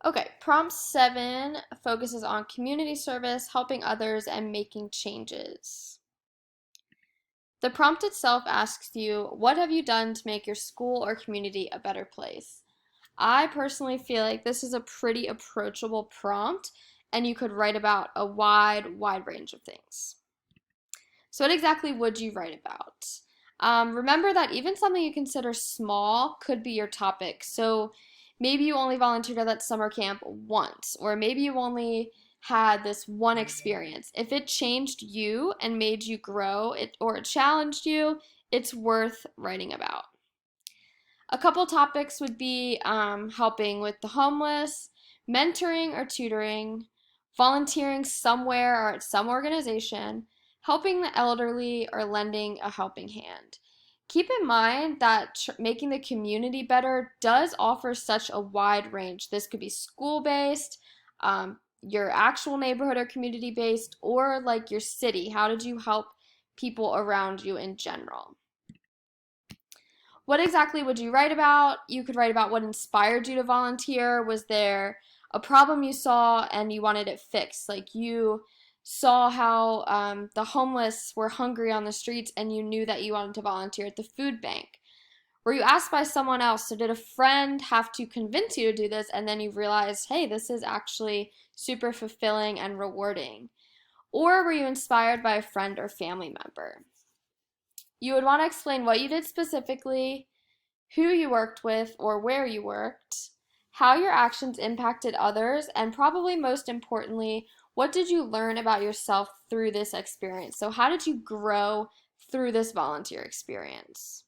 Okay, prompt 7 focuses on community service, helping others, and making changes. The prompt itself asks you, what have you done to make your school or community a better place? I personally feel like this is a pretty approachable prompt, and you could write about a wide range of things. So, what exactly would you write about? Remember that even something you consider small could be your topic. So, maybe you only volunteered at that summer camp once, or maybe you only had this one experience. If it changed you and made you grow, or it challenged you, it's worth writing about. A couple topics would be helping with the homeless, mentoring or tutoring, volunteering somewhere or at some organization, helping the elderly, or lending a helping hand. Keep in mind that making the community better does offer such a wide range. This could be school based, your actual neighborhood or community based, or like your city. How did you help people around you in general? What exactly would you write about? You could write about what inspired you to volunteer. Was there a problem you saw and you wanted it fixed? Like you saw how the homeless were hungry on the streets and you knew that you wanted to volunteer at the food bank. Were you asked by someone else? So, did a friend have to convince you to do this and then you realized, hey, this is actually super fulfilling and rewarding? Or were you inspired by a friend or family member? You would want to explain what you did specifically, who you worked with or where you worked, how your actions impacted others, and probably most importantly, what did you learn about yourself through this experience? So, how did you grow through this volunteer experience?